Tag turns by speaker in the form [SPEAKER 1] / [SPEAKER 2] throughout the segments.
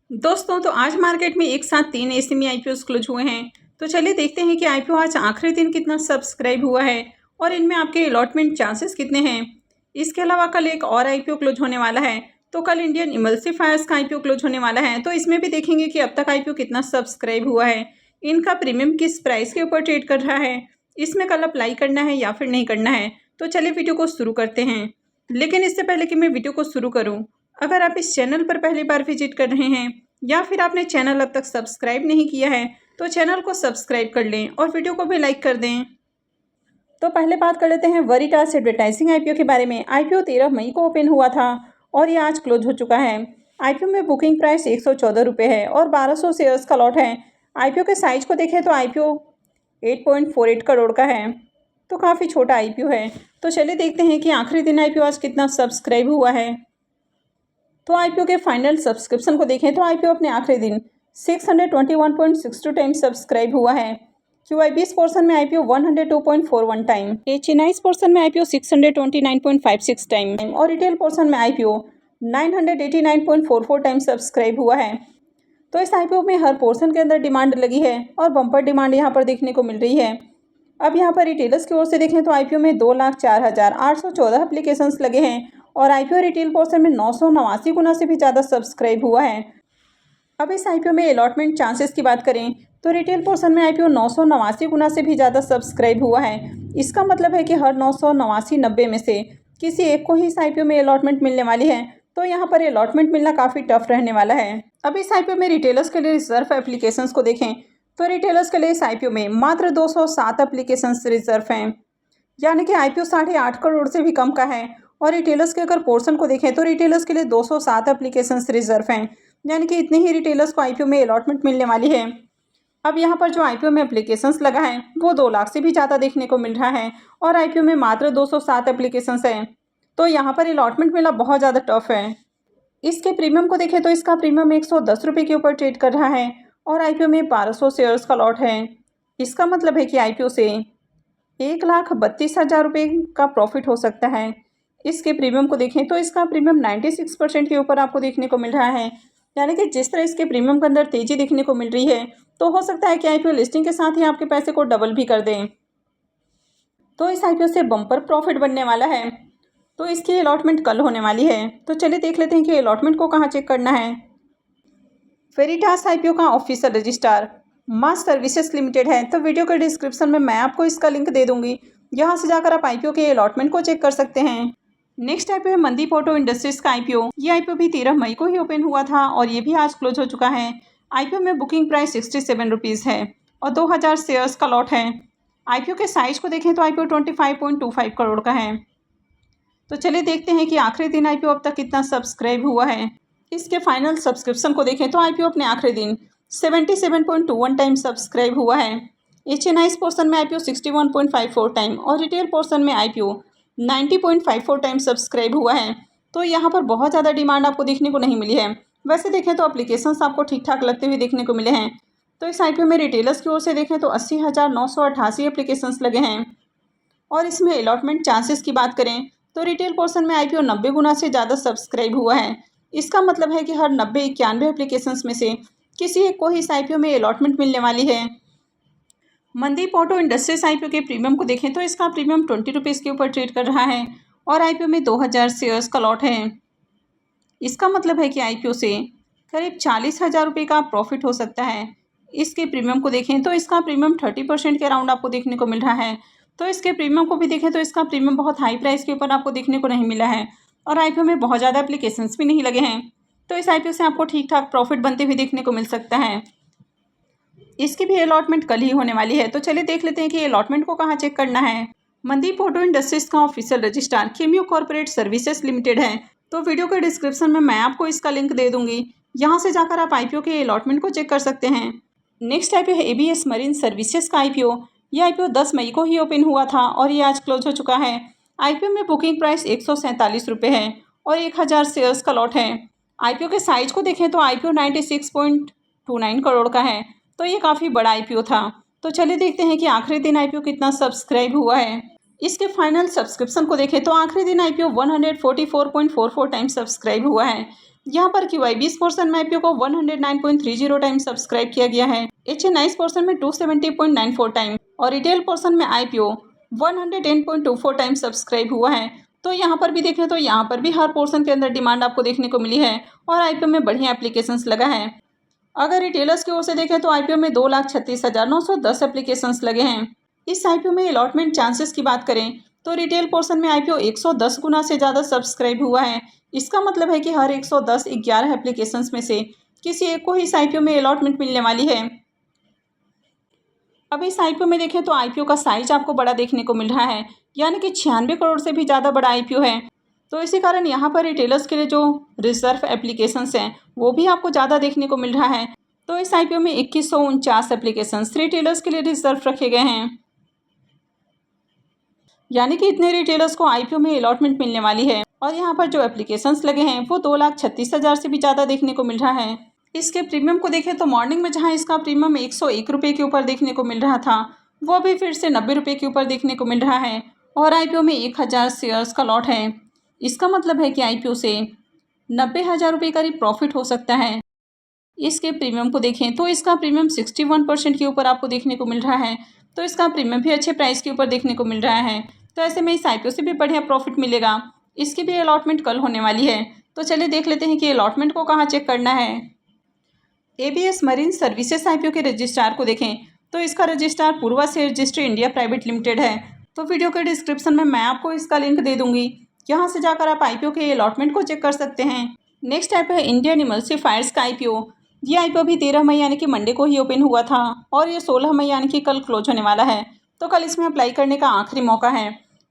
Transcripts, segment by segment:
[SPEAKER 1] दोस्तों तो आज मार्केट में एक साथ 3 एसएमई आईपीओस क्लोज हुए हैं। तो चलिए देखते हैं कि आईपीओ आज आखिरी दिन कितना सब्सक्राइब हुआ है और इनमें आपके अलॉटमेंट चांसेस कितने हैं। इसके अलावा कल एक और आईपीओ क्लोज होने वाला है। तो कल इंडियन इमल्सिफायर्स का आईपीओ क्लोज होने वाला है। तो इसमें भी देखेंगे कि अब तक आईपीओ कितना सब्सक्राइब हुआ है, इनका प्रीमियम किस प्राइस के ऊपर ट्रेड कर रहा है, इसमें कल अप्लाई करना है या फिर नहीं करना है। तो चलिए वीडियो को शुरू करते हैं। लेकिन इससे पहले कि मैं वीडियो को शुरू करूँ, अगर आप इस चैनल पर पहली बार विजिट कर रहे हैं या फिर आपने चैनल अब तक सब्सक्राइब नहीं किया है तो चैनल को सब्सक्राइब कर लें और वीडियो को भी लाइक कर दें। तो पहले बात कर लेते हैं वरीटास एडवर्टाइजिंग आईपीओ के बारे में। आईपीओ 13 मई को ओपन हुआ था और ये आज क्लोज हो चुका है। आईपीओ में बुकिंग प्राइस 114 रुपये है और 1200 शेयर्स का लॉट है। आईपीओ के साइज को देखें तो आईपीओ 8.48 करोड़ का है, तो काफ़ी छोटा आईपीओ है। तो चलिए देखते हैं कि आखिरी दिन आईपीओ आज कितना सब्सक्राइब हुआ है। तो आईपीओ के फाइनल सब्सक्रिप्शन को देखें तो आईपीओ अपने आखिरी दिन 621.62 टाइम सब्सक्राइब हुआ है। QI20 पोर्शन में आईपीओ 102.41 टाइम, HNIs पोर्शन में आईपीओ 629.56 टाइम और रिटेल पोर्शन में आईपीओ 989.44 टाइम सब्सक्राइब हुआ है। तो इस आईपीओ में हर पोर्शन के अंदर डिमांड लगी है और बम्पर डिमांड यहाँ पर देखने को मिल रही है। अब यहाँ पर रिटेलर्स की ओर से देखें तो आईपीओ में 2,04,814 एप्लीकेशंस लगे हैं और आईपीओ रिटेल पोर्शन में 989 गुना से भी ज़्यादा सब्सक्राइब हुआ है। अब इस आईपीओ में अलॉटमेंट चांसेस की बात करें तो रिटेल पोर्शन में आईपीओ 989 गुना से भी ज़्यादा सब्सक्राइब हुआ है। इसका मतलब है कि हर 989 90 में से किसी एक को ही इस आईपीओ में अलॉटमेंट मिलने वाली है। तो यहाँ पर अलॉटमेंट मिलना काफ़ी टफ रहने वाला है। अब इस आईपीओ में रिटेलर्स के लिए रिजर्व एप्लीकेशंस को देखें तो रिटेलर्स के लिए इस आईपीओ में मात्र 207 एप्लीकेशंस रिजर्व हैं, यानी कि आईपीओ 8.5 करोड़ से भी कम का है। और रिटेलर्स के अगर पोर्शन को देखें तो रिटेलर्स के लिए 207 एप्लीकेशंस रिजर्व हैं, यानी कि इतने ही रिटेलर्स को आईपीओ में अलॉटमेंट मिलने वाली है। अब यहाँ पर जो आईपीओ में एप्लीकेशंस लगा है वो 2 लाख से भी ज़्यादा देखने को मिल रहा है और आईपीओ में मात्र 207 एप्लीकेशंस हैं। तो यहाँ पर अलॉटमेंट मिलना बहुत ज़्यादा टफ है। इसके प्रीमियम को देखें तो इसका प्रीमियम 110 रुपये के ऊपर ट्रेड कर रहा है और आईपीओ में 1200 शेयर्स का लॉट है। इसका मतलब है कि आईपीओ से 1,32,000 रुपये का प्रॉफिट हो सकता है। इसके प्रीमियम को देखें तो इसका प्रीमियम 96% के ऊपर आपको देखने को मिल रहा है, यानी कि जिस तरह इसके प्रीमियम के अंदर तेज़ी देखने को मिल रही है तो हो सकता है कि आईपीओ लिस्टिंग के साथ ही आपके पैसे को डबल भी कर दें। तो इस आईपीओ से बम्पर प्रॉफिट बनने वाला है। तो इसकी अलॉटमेंट कल होने वाली है। तो चलिए देख लेते हैं कि अलॉटमेंट को कहाँ चेक करना है। वेरिटास आईपीओ का ऑफिशियल रजिस्ट्रार मास सर्विसेज लिमिटेड है। तो वीडियो के डिस्क्रिप्शन में मैं आपको इसका लिंक दे दूंगी, यहाँ से जाकर आप आईपीओ के अलॉटमेंट को चेक कर सकते हैं। नेक्स्ट आईपीओ है मनदीप ऑटो इंडस्ट्रीज का आईपीओ। ये आईपीओ भी 13 मई को ही ओपन हुआ था और ये भी आज क्लोज हो चुका है। आईपीओ में बुकिंग प्राइस 67 रुपीज़ है और 2000 शेयर्स का लॉट है। आईपीओ के साइज को देखें तो आईपीओ 25.25 करोड़ का है। तो चलिए देखते हैं कि आखिरी दिन आईपीओ अब तक कितना सब्सक्राइब हुआ है। इसके फाइनल सब्सक्रिप्शन को देखें तो आईपीओ अपने आखिरी दिन 77.21 टाइम सब्सक्राइब हुआ है। HNIs पोर्शन में आईपीओ 61.54 टाइम और रिटेल पोर्शन में आईपीओ 90.54 टाइम सब्सक्राइब हुआ है। तो यहाँ पर बहुत ज़्यादा डिमांड आपको देखने को नहीं मिली है। वैसे देखें तो एप्लीकेशंस आपको ठीक ठाक लगते हुए देखने को मिले हैं। तो इस आईपीओ में रिटेलर्स की ओर से देखें तो 80,988 एप्लीकेशंस लगे हैं और इसमें अलॉटमेंट चांसेस की बात करें तो रिटेल पोर्शन में आईपीओ 90 गुना से ज़्यादा सब्सक्राइब हुआ है। इसका मतलब है कि हर 90-91 एप्लीकेशंस में से किसी एक को ही इस आईपीओ में अलॉटमेंट मिलने वाली है। मनदीप ऑटो इंडस्ट्रीज आईपीओ के प्रीमियम को देखें तो इसका प्रीमियम 20 रुपीज़ के ऊपर ट्रेड कर रहा है और आईपीओ में 2000 शेयर्स का लॉट है। इसका मतलब है कि आईपीओ से करीब 40,000 रुपये का प्रॉफिट हो सकता है। इसके प्रीमियम को देखें तो इसका प्रीमियम 30% के अराउंड आपको देखने को मिल रहा है। तो इसके प्रीमियम को भी देखें तो इसका प्रीमियम बहुत हाई प्राइस के ऊपर आपको देखने को नहीं मिला है और आईपीओ में बहुत ज़्यादा एप्लीकेशंस भी नहीं लगे हैं। तो इस आईपीओ से आपको ठीक ठाक प्रॉफिट बनते हुए देखने को मिल सकता है। इसकी भी अलॉटमेंट कल ही होने वाली है। तो चलिए देख लेते हैं कि अलॉटमेंट को कहाँ चेक करना है। मनदीप ऑटो इंडस्ट्रीज का official registrar Cameo corporate services limited है। तो वीडियो के डिस्क्रिप्शन में मैं आपको इसका लिंक दे दूंगी, यहाँ से जाकर आप आईपीओ के अलॉटमेंट को चेक कर सकते हैं। नेक्स्ट आईपीओ है ABS मरीन सर्विसेज का आईपीओ। यह आईपीओ 10 मई को ही ओपन हुआ था और ये आज क्लोज हो चुका है। आईपीओ में बुकिंग प्राइस 147 रुपये है और 1000 शेयर्स का लॉट है। आईपीओ के साइज को देखें तो आईपीओ 96.29 करोड़ का है। तो ये काफ़ी बड़ा आईपीओ था। तो चलिए देखते हैं कि आखिरी दिन आईपीओ कितना सब्सक्राइब हुआ है। इसके फाइनल सब्सक्रिप्शन को देखें तो आखिरी दिन आईपीओ 144.44 टाइम सब्सक्राइब हुआ है, यहाँ पर QI 20% में IPO को 109.30 टाइम सब्सक्राइब किया गया है। HNIs पोर्सन में 270.94 टाइम और रिटेल पोर्सन में IPO 110.24 टाइम सब्सक्राइब हुआ है। तो यहाँ पर भी देखें तो यहाँ पर भी हर पोर्सन के अंदर डिमांड आपको देखने को मिली है और IPO में बढ़िया एप्लीकेशंस लगा है। अगर रिटेलर्स की ओर से देखें तो IPO में 2,36,910 एप्लीकेशंस लगे हैं। इस IPO में अलॉटमेंट चांसेस की बात करें तो रिटेल पोर्शन में IPO 110 गुना से ज़्यादा सब्सक्राइब हुआ है। इसका मतलब है कि हर 110 11 एप्लीकेशंस में से किसी एक को ही इस IPO में अलॉटमेंट मिलने वाली है। अब इस IPO में देखें तो IPO का साइज आपको बड़ा देखने को मिल रहा है, यानी कि 96 करोड़ से भी ज़्यादा बड़ा IPO है। तो इसी कारण यहाँ पर रिटेलर्स के लिए जो रिजर्व एप्लीकेशंस हैं वो भी आपको ज़्यादा देखने को मिल रहा है। तो इस IPO में 2149 एप्लीकेशंस रिटेलर्स के लिए रिजर्व रखे गए हैं, यानी कि इतने रिटेलर्स को IPO में अलॉटमेंट मिलने वाली है। और यहाँ पर जो एप्लीकेशंस लगे हैं वो 2,36,000 से भी ज़्यादा देखने को मिल रहा है। इसके प्रीमियम को देखें तो मॉर्निंग में जहाँ इसका प्रीमियम 101 रुपये के ऊपर देखने को मिल रहा था वो अभी फिर से 90 रुपये के ऊपर देखने को मिल रहा है और IPO में 1000 शेयर्स का लॉट है। इसका मतलब है कि IPO से 90,000 रुपये करीब प्रॉफिट हो सकता है। इसके प्रीमियम को देखें तो इसका प्रीमियम 61% के ऊपर आपको देखने को मिल रहा है। तो इसका प्रीमियम भी अच्छे प्राइस के ऊपर देखने को मिल रहा है। तो ऐसे में इस IPO से भी बढ़िया प्रॉफिट मिलेगा। इसकी भी अलॉटमेंट कल होने वाली है। तो चलिए देख लेते हैं कि अलॉटमेंट को कहाँ चेक करना है। ABS मरीन सर्विसेज IPO के रजिस्ट्रार को देखें तो इसका registrar Purva share registry India private limited है। तो वीडियो के डिस्क्रिप्शन में मैं आपको इसका लिंक दे दूंगी, यहाँ से जाकर आप IPO के अलॉटमेंट को चेक कर सकते हैं। नेक्स्ट ऐप है इंडियन इमल्सिफायर्स का IPO। ये IPO भी 13 मई यानी कि मंडे को ही ओपन हुआ था और ये 16 मई यानी कि कल क्लोज होने वाला है। तो कल इसमें अप्लाई करने का आखिरी मौका है।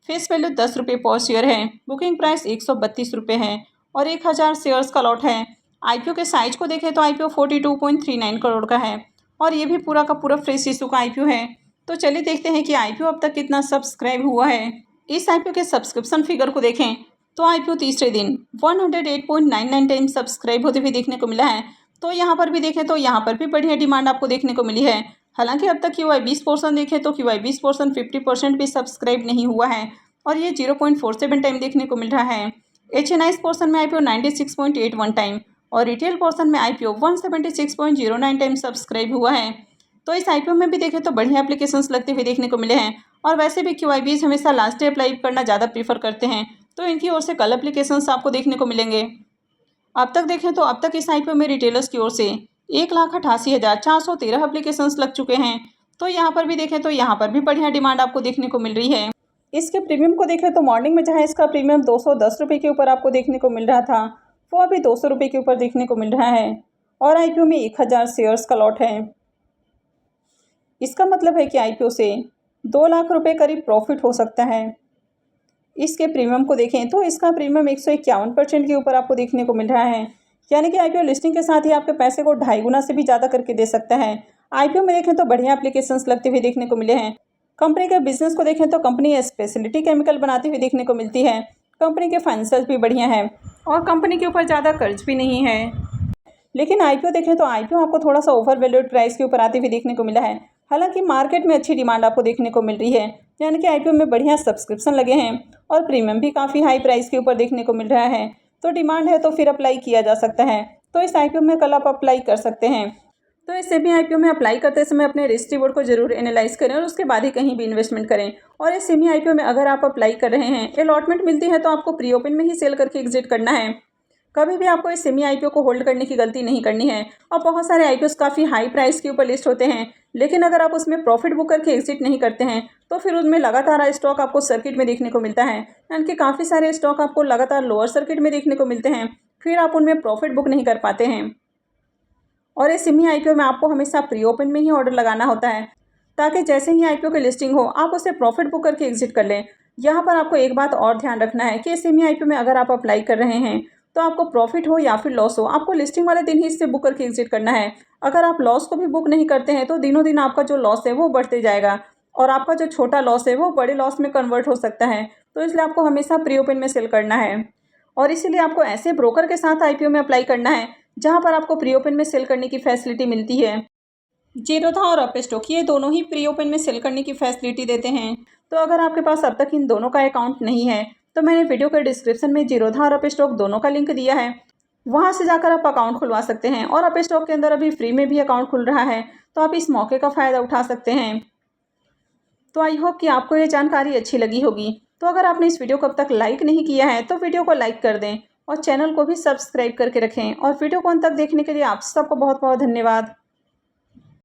[SPEAKER 1] फेस वैल्यू 10 रुपये पर शेयर है। बुकिंग प्राइस 132 रुपये है और 1000 शेयर्स का लॉट है। IPO के साइज को देखें तो IPO 42.39 करोड़ का है और ये भी पूरा का पूरा फ्रेश इशू का IPO है। तो चलिए देखते हैं कि IPO अब तक कितना सब्सक्राइब हुआ है। इस IPO के सब्सक्रिप्शन फिगर को देखें तो IPO तीसरे दिन 108.99 टाइम सब्सक्राइब होते हुए देखने को मिला है। तो यहाँ पर भी देखें तो यहाँ पर भी बढ़िया डिमांड आपको देखने को मिली है। हालांकि अब तक QI 20% देखें तो QI 20% 50% भी सब्सक्राइब नहीं हुआ है और ये 0.47 टाइम देखने को मिल रहा है। HNIs पोर्सन में IPO 96.81 टाइम और रिटेल पोर्सन में IPO 176.09 टाइम सब्सक्राइब हुआ है। तो इस IPO में भी देखें तो बढ़िया एप्लीकेशंस लगते हुए देखने को मिले हैं और वैसे भी QIBs हमेशा लास्ट डे अप्लाई करना ज़्यादा प्रीफर करते हैं। तो इनकी ओर से कल एप्लीकेशंस आपको देखने को मिलेंगे। अब तक देखें तो अब तक इस IPO में रिटेलर्स की ओर से 1,88,413 एप्लीकेशंस लग चुके हैं। तो यहाँ पर भी देखें तो यहाँ पर भी बढ़िया डिमांड आपको देखने को मिल रही है। इसके प्रीमियम को देखें तो मॉर्निंग में जहाँ इसका प्रीमियम 210 रुपये के ऊपर आपको देखने को मिल रहा था वो अभी 200 रुपये के ऊपर देखने को मिल रहा है और IPO में 1000 शेयर्स का लॉट है। इसका मतलब है कि IPO से 2 लाख रुपये करीब प्रॉफिट हो सकता है। इसके प्रीमियम को देखें तो इसका प्रीमियम 151% के ऊपर आपको देखने को मिल रहा है, यानी कि IPO लिस्टिंग के साथ ही आपके पैसे को 2.5 गुना से भी ज़्यादा करके दे सकता है। IPO में देखें तो बढ़िया एप्लीकेशंस लगते हुए देखने को मिले हैं। कंपनी के बिजनेस को देखें तो कंपनी स्पेशलिटी केमिकल बनाती हुई देखने को मिलती है। कंपनी के फाइनेंशियल भी बढ़िया है और कंपनी के ऊपर ज़्यादा कर्ज भी नहीं है। लेकिन IPO देखें तो IPO आपको थोड़ा सा ओवर वैल्यूड प्राइस के ऊपर आते हुए देखने को मिला है। हालांकि मार्केट में अच्छी डिमांड आपको देखने को मिल रही है, यानी कि IPO में बढ़िया सब्सक्रिप्शन लगे हैं और प्रीमियम भी काफ़ी हाई प्राइस के ऊपर देखने को मिल रहा है। तो डिमांड है तो फिर अप्लाई किया जा सकता है। तो इस IPO में कल आप अप्लाई कर सकते हैं। तो इससे भी IPO में अप्लाई करते समय अपने रिस्क रिवॉर्ड को जरूर एनालाइज करें और उसके बाद ही कहीं भी इन्वेस्टमेंट करें। और इस सेमी IPO में अगर आप अप्लाई कर रहे हैं, अलॉटमेंट मिलती है तो आपको प्री ओपन में ही सेल करके एग्जिट करना है। कभी भी आपको इस सेमी IPO को होल्ड करने की गलती नहीं करनी है। और बहुत सारे IPOs काफ़ी हाई प्राइस के ऊपर लिस्ट होते हैं, लेकिन अगर आप उसमें प्रॉफिट बुक करके एग्जिट नहीं करते हैं तो फिर उसमें लगातार स्टॉक आपको सर्किट में देखने को मिलता है, यानी कि काफ़ी सारे स्टॉक आपको लगातार लोअर सर्किट में देखने को मिलते हैं, फिर आप उनमें प्रॉफिट बुक नहीं कर पाते हैं। और इस सेमी IPO में आपको हमेशा प्री ओपन में ही ऑर्डर लगाना होता है, ताकि जैसे ही IPO की लिस्टिंग हो आप उसे प्रॉफिट बुक करके एग्जिट कर लें। यहाँ पर आपको एक बात और ध्यान रखना है कि सेमी IPO में अगर आप अप्लाई कर रहे हैं तो आपको प्रॉफिट हो या फिर लॉस हो, आपको लिस्टिंग वाले दिन ही इससे बुक करके एग्जिट करना है। अगर आप लॉस को भी बुक नहीं करते हैं तो दिनों दिन आपका जो लॉस है वो बढ़ते जाएगा और आपका जो छोटा लॉस है वो बड़े लॉस में कन्वर्ट हो सकता है। तो इसलिए आपको हमेशा प्री ओपन में सेल करना है और इसीलिए आपको ऐसे ब्रोकर के साथ IPO में अप्लाई करना है जहाँ पर आपको प्री ओपन में सेल करने की फैसिलिटी मिलती है। जीरोधा और अपस्टॉक ये दोनों ही प्री ओपन में सेल करने की फैसिलिटी देते हैं। तो अगर आपके पास अब तक इन दोनों का अकाउंट नहीं है तो मैंने वीडियो के डिस्क्रिप्शन में जीरोधा और अपस्टॉक दोनों का लिंक दिया है, वहाँ से जाकर आप अकाउंट खुलवा सकते हैं। और आप स्टॉक के अंदर अभी फ्री में भी अकाउंट खुल रहा है, तो आप इस मौके का फ़ायदा उठा सकते हैं। तो आई होप कि आपको ये जानकारी अच्छी लगी होगी। तो अगर आपने इस वीडियो को अब तक लाइक नहीं किया है तो वीडियो को लाइक कर दें और चैनल को भी सब्सक्राइब करके रखें। और वीडियो को अंत तक देखने के लिए आप सबको बहुत बहुत धन्यवाद।